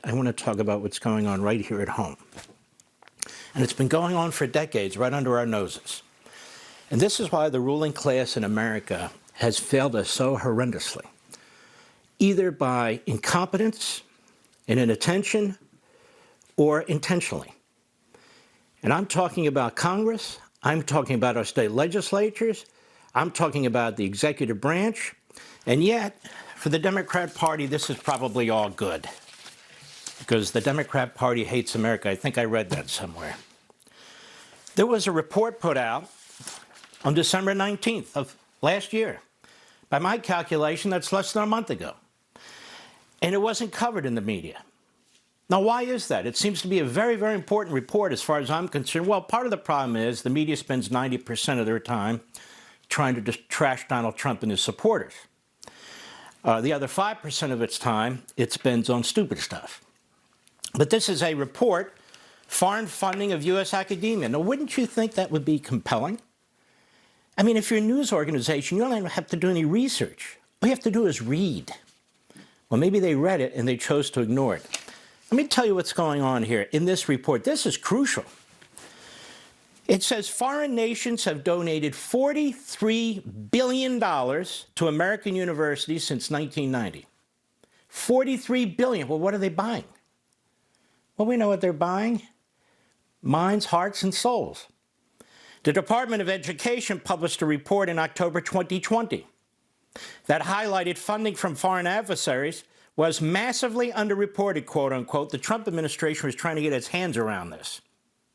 I want to talk about what's going on right here at home. And it's been going on for decades, right under our noses. And this is why the ruling class in America has failed us so horrendously, either by incompetence and inattention or intentionally. And I'm talking about Congress, I'm talking about our state legislatures, I'm talking about the executive branch, and yet, for the Democrat Party, this is probably all good, because the Democrat Party hates America. I think I read that somewhere. There was a report put out on December 19th of last year. By my calculation, that's less than a month ago. And it wasn't covered in the media. Now, why is that? It seems to be a very, very important report as far as I'm concerned. Well, part of the problem is the media spends 90% of their time trying to just trash Donald Trump and his supporters. The other 5% of its time, it spends on stupid stuff. But this is a report, foreign funding of U.S. academia. Now, wouldn't you think that would be compelling? I mean, if you're a news organization, you don't have to do any research. All you have to do is read. Well, maybe they read it and they chose to ignore it. Let me tell you what's going on here in this report. This is crucial. It says foreign nations have donated $43 billion to American universities since 1990. $43 billion. Well, what are they buying? Well, we know what they're buying. Minds, hearts, and souls. The Department of Education published a report in October 2020 that highlighted funding from foreign adversaries was massively underreported, quote unquote. The Trump administration was trying to get its hands around this,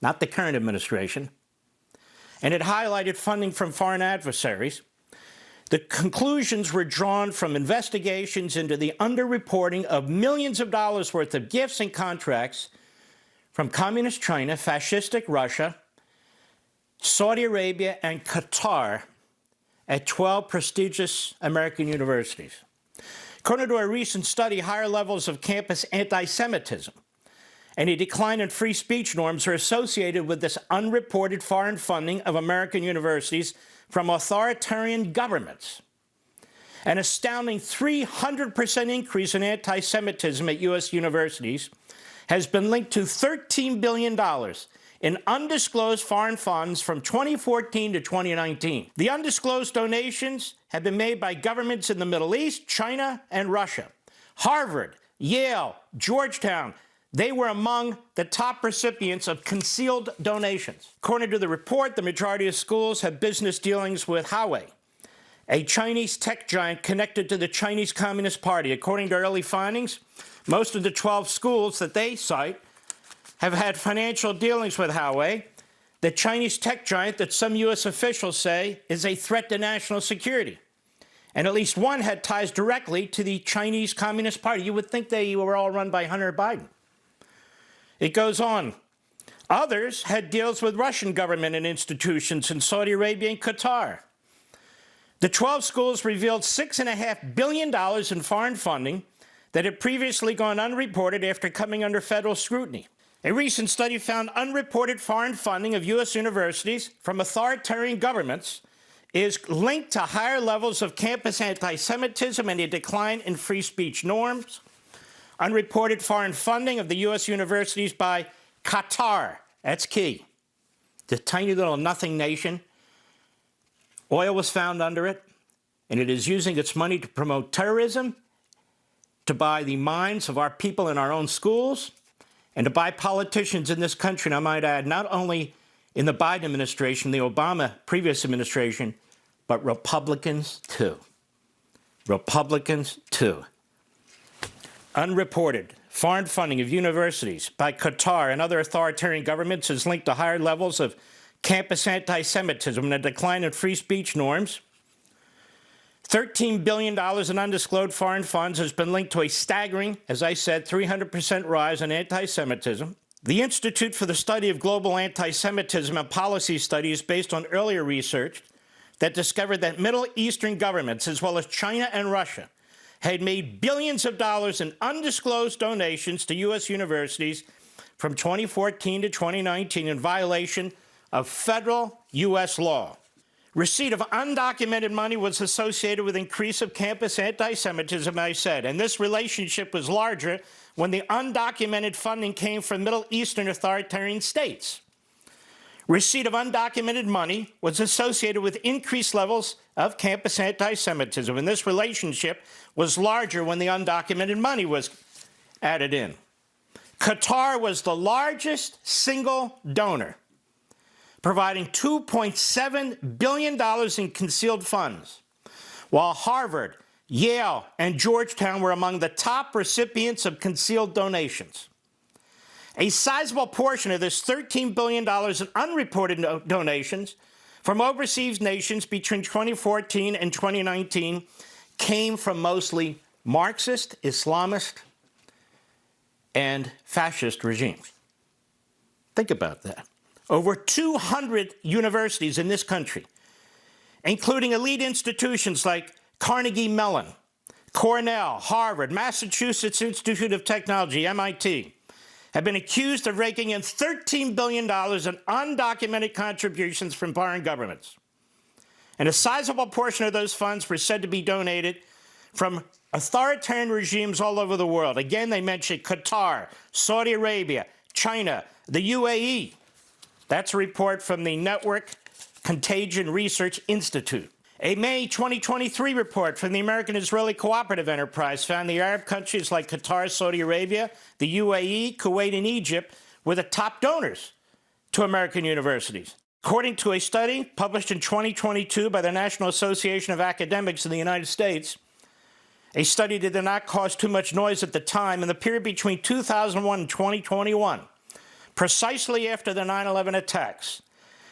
not the current administration. And it highlighted funding from foreign adversaries. The conclusions were drawn from investigations into the underreporting of millions of dollars worth of gifts and contracts from communist China, fascistic Russia, Saudi Arabia, and Qatar at 12 prestigious American universities. According to a recent study, higher levels of campus anti-Semitism and a decline in free speech norms are associated with this unreported foreign funding of American universities from authoritarian governments. An astounding 300% increase in anti-Semitism at U.S. universities has been linked to $13 billion in undisclosed foreign funds from 2014 to 2019. The undisclosed donations have been made by governments in the Middle East, China, and Russia. Harvard, Yale, Georgetown, they were among the top recipients of concealed donations. According to the report, the majority of schools have business dealings with Huawei, a Chinese tech giant connected to the Chinese Communist Party. According to early findings, most of the 12 schools that they cite have had financial dealings with Huawei, the Chinese tech giant that some U.S. officials say is a threat to national security. And at least one had ties directly to the Chinese Communist Party. You would think they were all run by Hunter Biden. It goes on. Others had deals with Russian government and institutions in Saudi Arabia and Qatar. The 12 schools revealed $6.5 billion in foreign funding that had previously gone unreported after coming under federal scrutiny. A recent study found unreported foreign funding of U.S. universities from authoritarian governments is linked to higher levels of campus anti-Semitism and a decline in free speech norms. Unreported foreign funding of the U.S. universities by Qatar, that's key. The tiny little nothing nation. Oil was found under it, and it is using its money to promote terrorism, to buy the minds of our people in our own schools, and to buy politicians in this country, and I might add, not only in the Biden administration, the Obama previous administration, but Republicans too. Republicans too. Unreported foreign funding of universities by Qatar and other authoritarian governments is linked to higher levels of campus anti-Semitism and a decline in free speech norms. $13 billion in undisclosed foreign funds has been linked to a staggering, as I said, 300% rise in anti-Semitism. The Institute for the Study of Global Anti-Semitism and Policy Studies, based on earlier research that discovered that Middle Eastern governments, as well as China and Russia, had made billions of dollars in undisclosed donations to U.S. universities from 2014 to 2019 in violation of federal U.S. law. Receipt of undocumented money was associated with increase of campus anti-Semitism, I said, and this relationship was larger when the undocumented funding came from Middle Eastern authoritarian states. Receipt of undocumented money was associated with increased levels of campus anti-Semitism, and this relationship was larger when the undocumented money was added in. Qatar was the largest single donor, providing $2.7 billion in concealed funds, while Harvard, Yale, and Georgetown were among the top recipients of concealed donations. A sizable portion of this $13 billion in unreported donations from overseas nations between 2014 and 2019 came from mostly Marxist, Islamist, and fascist regimes. Think about that. Over 200 universities in this country, including elite institutions like Carnegie Mellon, Cornell, Harvard, Massachusetts Institute of Technology, MIT, have been accused of raking in $13 billion in undocumented contributions from foreign governments. And a sizable portion of those funds were said to be donated from authoritarian regimes all over the world. Again, they mentioned Qatar, Saudi Arabia, China, the UAE. That's a report from the Network Contagion Research Institute. A May 2023 report from the American-Israeli Cooperative Enterprise found the Arab countries like Qatar, Saudi Arabia, the UAE, Kuwait, and Egypt were the top donors to American universities. According to a study published in 2022 by the National Association of Academics in the United States, a study that did not cause too much noise at the time, in the period between 2001 and 2021, precisely after the 9/11 attacks,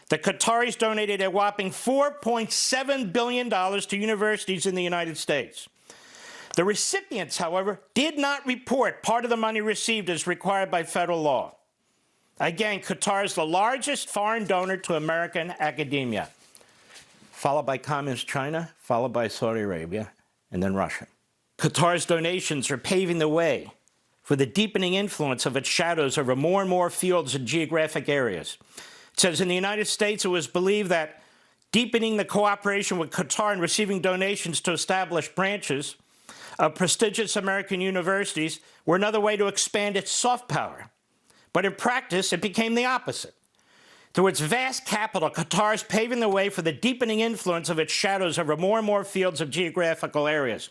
the Qataris donated a whopping $4.7 billion to universities in the United States. The recipients, however, did not report part of the money received as required by federal law. Again, Qatar is the largest foreign donor to American academia, followed by Communist China, followed by Saudi Arabia, and then Russia. Qatar's donations are paving the way for the deepening influence of its shadows over more and more fields and geographic areas. It says in the United States, it was believed that deepening the cooperation with Qatar and receiving donations to establish branches of prestigious American universities were another way to expand its soft power. But in practice, it became the opposite. Through its vast capital, Qatar is paving the way for the deepening influence of its shadows over more and more fields of geographical areas,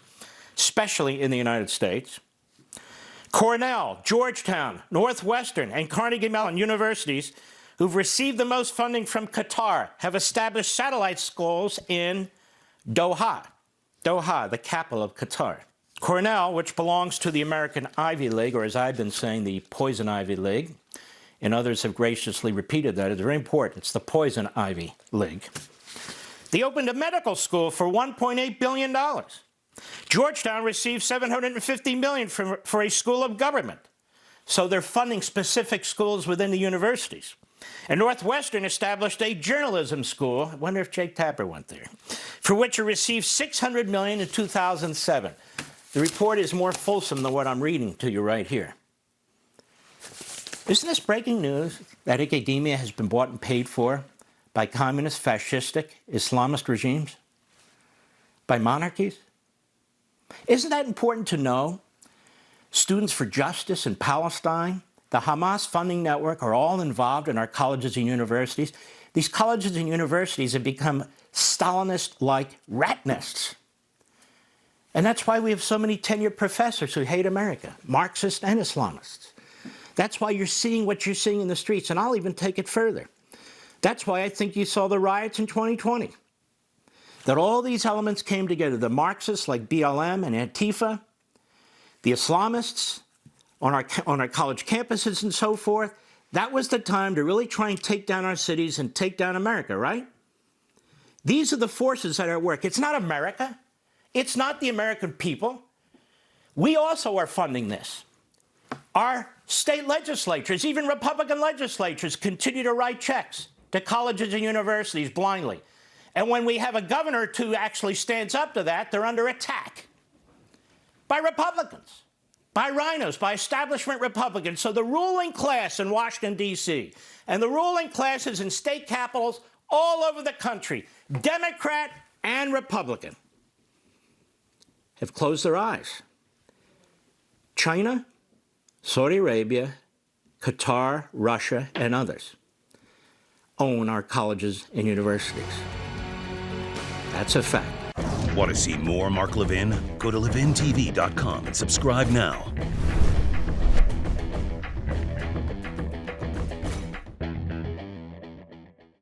especially in the United States. Cornell, Georgetown, Northwestern, and Carnegie Mellon universities who've received the most funding from Qatar have established satellite schools in Doha, the capital of Qatar. Cornell, which belongs to the American Ivy League, or as I've been saying, the Poison Ivy League, and others have graciously repeated that. It's very important. It's the Poison Ivy League. They opened a medical school for $1.8 billion. Georgetown received $750 million for a school of government. So they're funding specific schools within the universities. And Northwestern established a journalism school. I wonder if Jake Tapper went there, for which it received $600 million in 2007. The report is more fulsome than what I'm reading to you right here. Isn't this breaking news that academia has been bought and paid for by communist, fascistic, Islamist regimes? By monarchies? Isn't that important to know? Students for Justice in Palestine, the Hamas funding network are all involved in our colleges and universities. These colleges and universities have become Stalinist-like rat nests. And that's why we have so many tenured professors who hate America, Marxists and Islamists. That's why you're seeing what you're seeing in the streets, and I'll even take it further. That's why I think you saw the riots in 2020. That all these elements came together, the Marxists like BLM and Antifa, the Islamists on our college campuses and so forth. That was the time to really try and take down our cities and take down America, right? These are the forces that are at work. It's not America. It's not the American people. We also are funding this. Our state legislatures, even Republican legislatures, continue to write checks to colleges and universities blindly. And when we have a governor who actually stands up to that, they're under attack by Republicans, by rhinos, by establishment Republicans. So the ruling class in Washington, D.C., and the ruling classes in state capitals all over the country, Democrat and Republican, have closed their eyes. China, Saudi Arabia, Qatar, Russia, and others own our colleges and universities. That's a fact. Want to see more Mark Levin? Go to levintv.com and subscribe now.